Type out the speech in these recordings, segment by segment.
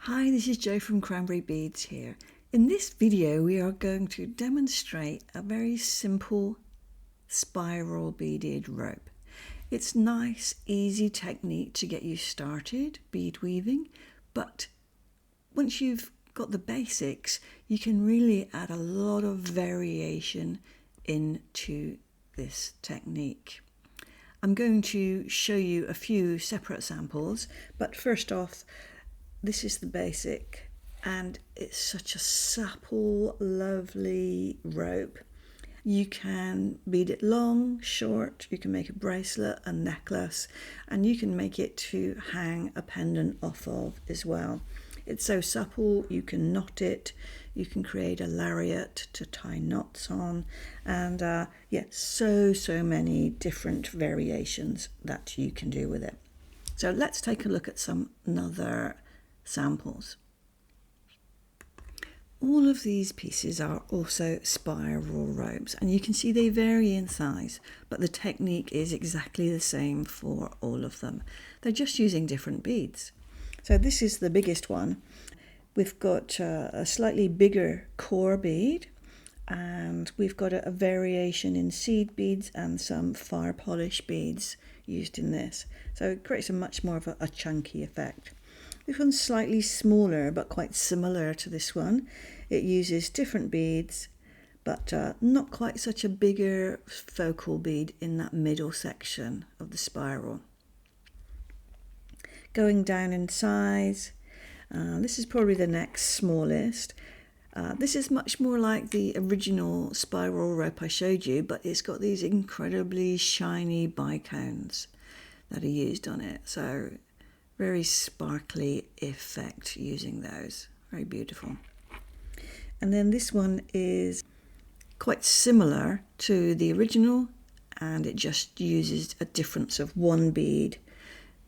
Hi, this is Jo from Cranberry Beads here. In this video we are going to demonstrate a very simple spiral beaded rope. It's nice, easy technique to get you started bead weaving, but once you've got the basics, you can really add a lot of variation into this technique. I'm going to show you a few separate samples, but first off, this is the basic, and it's such a supple, lovely rope. You can bead it long, short, you can make a bracelet, a necklace, and you can make it to hang a pendant off of as well. It's so supple, you can knot it, you can create a lariat to tie knots on, and so many different variations that you can do with it. So let's take a look at some other samples. All of these pieces are also spiral ropes, and you can see they vary in size, but the technique is exactly the same for all of them. They're just using different beads. So this is the biggest one. We've got a slightly bigger core bead, and we've got a variation in seed beads and some fire polish beads used in this. So it creates a much more of a chunky effect. This one's slightly smaller but quite similar to this one. It uses different beads, but not quite such a bigger focal bead in that middle section of the spiral. Going down in size, this is probably the next smallest. This is much more like the original spiral rope I showed you, but it's got these incredibly shiny bicones that are used on it. So very sparkly effect using those. Very beautiful. And then this one is quite similar to the original, and it just uses a difference of one bead.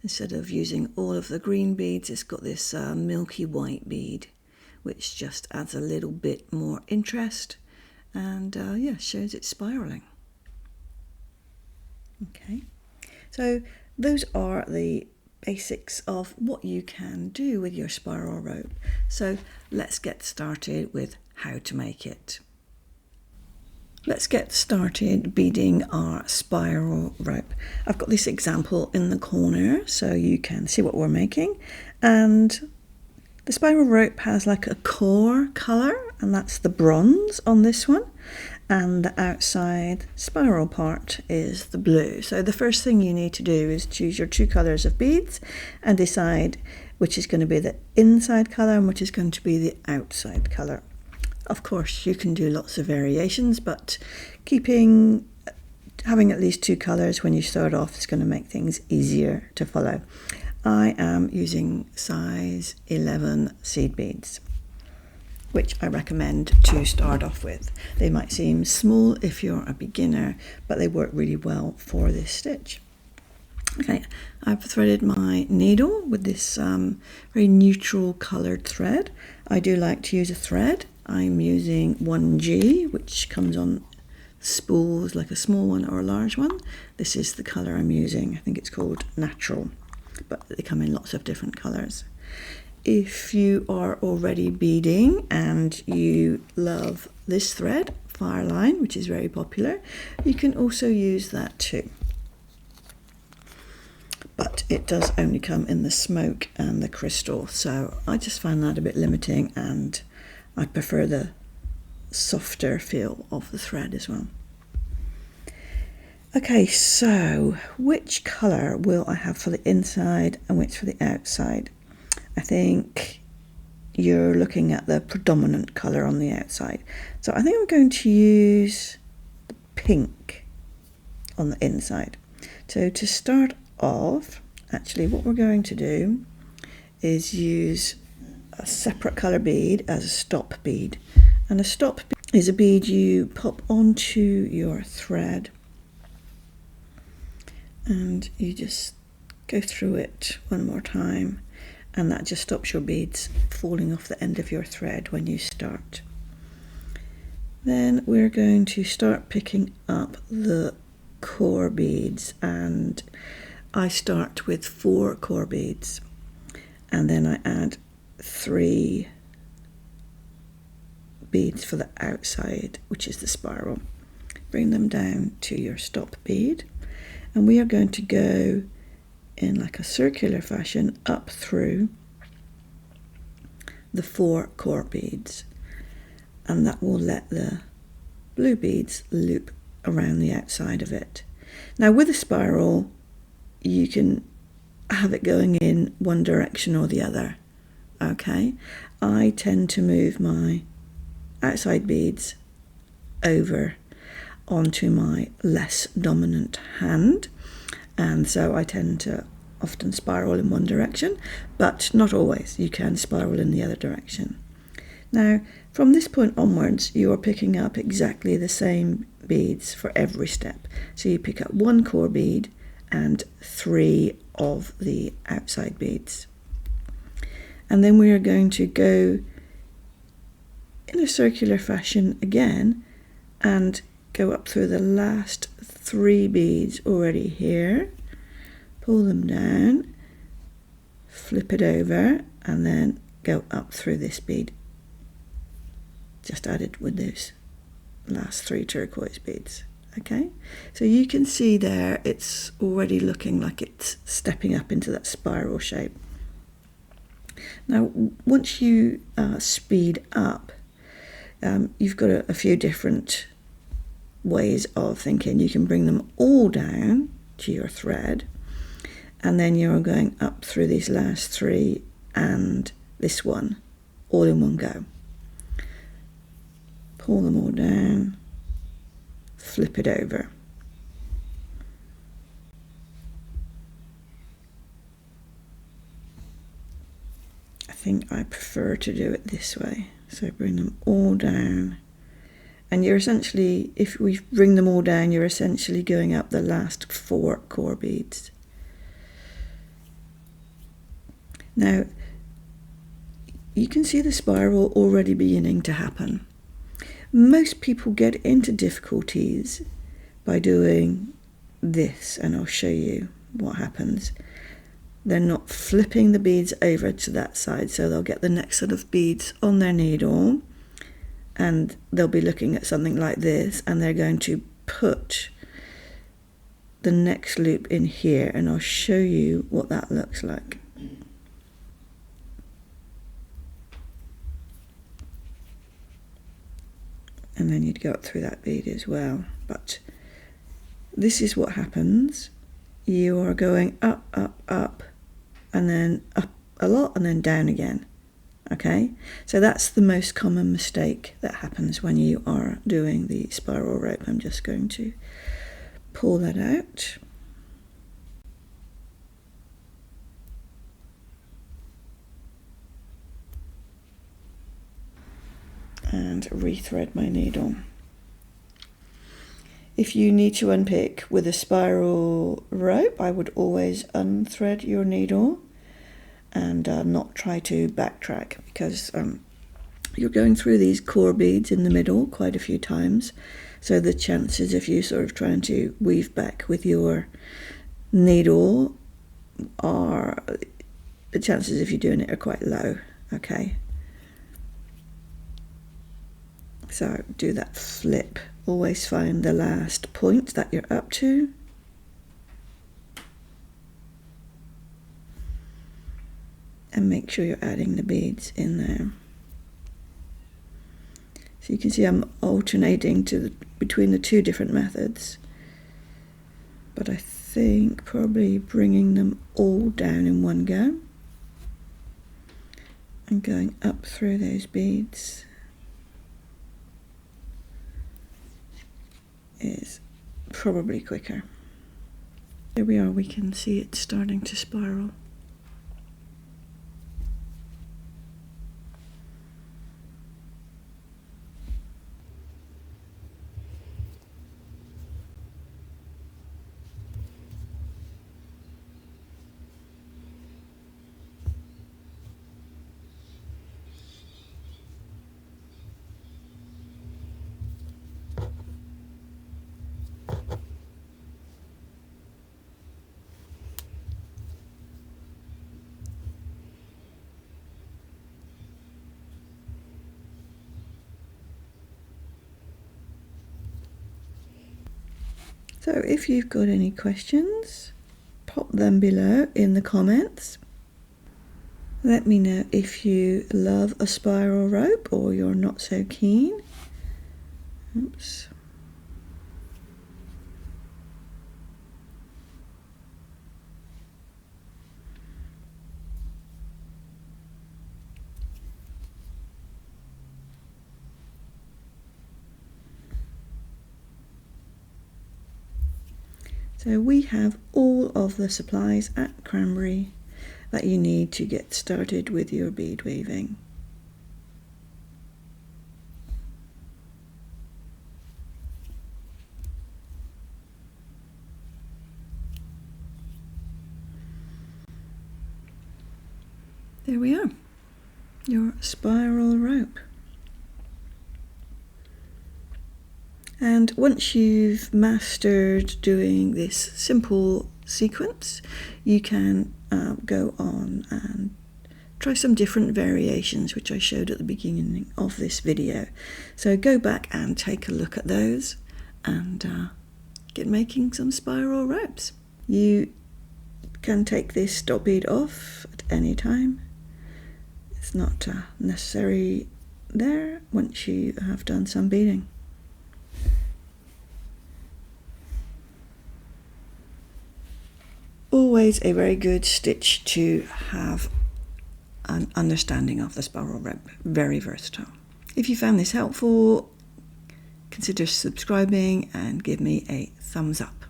Instead of using all of the green beads, it's got this milky white bead, which just adds a little bit more interest and shows it spiraling. Okay, so those are the basics of what you can do with your spiral rope. So let's get started with how to make it. Let's get started beading our spiral rope. I've got this example in the corner so you can see what we're making, and the spiral rope has like a core colour, and that's the bronze on this one, and the outside spiral part is the blue. So the first thing you need to do is choose your two colours of beads and decide which is going to be the inside colour and which is going to be the outside colour. Of course you can do lots of variations, but having at least two colours when you start off is going to make things easier to follow. I am using size 11 seed beads, which I recommend to start off with. They might seem small if you're a beginner, but they work really well for this stitch. Okay, I've threaded my needle with this very neutral coloured thread. I do like to use a thread. I'm using 1G, which comes on spools like a small one or a large one. This is the colour I'm using. I think it's called Natural, but they come in lots of different colours. If you are already beading and you love this thread, Fireline, which is very popular, you can also use that too. But it does only come in the smoke and the crystal, so I just find that a bit limiting, and I prefer the softer feel of the thread as well. Okay, so which colour will I have for the inside and which for the outside? I think you're looking at the predominant colour on the outside. So I think I'm going to use the pink on the inside. So to start off, actually what we're going to do is use a separate colour bead as a stop bead. And a stop bead is a bead you pop onto your thread and you just go through it one more time, and that just stops your beads falling off the end of your thread when you start. Then we're going to start picking up the core beads, and I start with 4 core beads, and then I add 3 beads for the outside, which is the spiral. Bring them down to your stop bead, and we are going to go in like a circular fashion up through the 4 core beads, and that will let the blue beads loop around the outside of it. Now with a spiral you can have it going in one direction or the other. Okay, I tend to move my outside beads over onto my less dominant hand, and so I tend to often spiral in one direction, but not always. You can spiral in the other direction. Now from this point onwards you are picking up exactly the same beads for every step. So you pick up 1 core bead and 3 of the outside beads, and then we are going to go in a circular fashion again and go up through the last 3 beads already here, pull them down, flip it over, and then go up through this bead just added with those last 3 turquoise beads. Okay, so you can see there it's already looking like it's stepping up into that spiral shape. Now once you speed up, you've got a few different ways of thinking. You can bring them all down to your thread, and then you're going up through these last 3 and this one all in one go. Pull them all down, flip it over. I think I prefer to do it this way. So bring them all down, and you're essentially, if we bring them all down, you're essentially going up the last 4 core beads. Now you can see the spiral already beginning to happen. Most people get into difficulties by doing this, and I'll show you what happens. They're not flipping the beads over to that side, so they'll get the next set of beads on their needle and they'll be looking at something like this, and they're going to put the next loop in here, and I'll show you what that looks like. And then you'd go up through that bead as well. But this is what happens. You are going up, up, up, and then up a lot, and then down again. Okay, so that's the most common mistake that happens when you are doing the spiral rope. I'm just going to pull that out. And rethread my needle. If you need to unpick with a spiral rope, I would always unthread your needle and not try to backtrack, because you're going through these core beads in the middle quite a few times, so the chances of you sort of trying to weave back with your needle are, the chances of you doing it are quite low. Okay, so do that flip. Always find the last point that you're up to. And make sure you're adding the beads in there. So you can see I'm alternating between the 2 different methods. But I think probably bringing them all down in one go. And going up through those beads is probably quicker. There we are, we can see it starting to spiral. So if you've got any questions, pop them below in the comments. Let me know if you love a spiral rope or you're not so keen. Oops. So we have all of the supplies at Cranberry that you need to get started with your bead weaving. There we are, your spiral rope. And once you've mastered doing this simple sequence, you can go on and try some different variations, which I showed at the beginning of this video. So go back and take a look at those and get making some spiral ropes. You can take this stop bead off at any time. It's not necessary there once you have done some beading. Always a very good stitch to have an understanding of the spiral rope. Very versatile. If you found this helpful, consider subscribing and give me a thumbs up.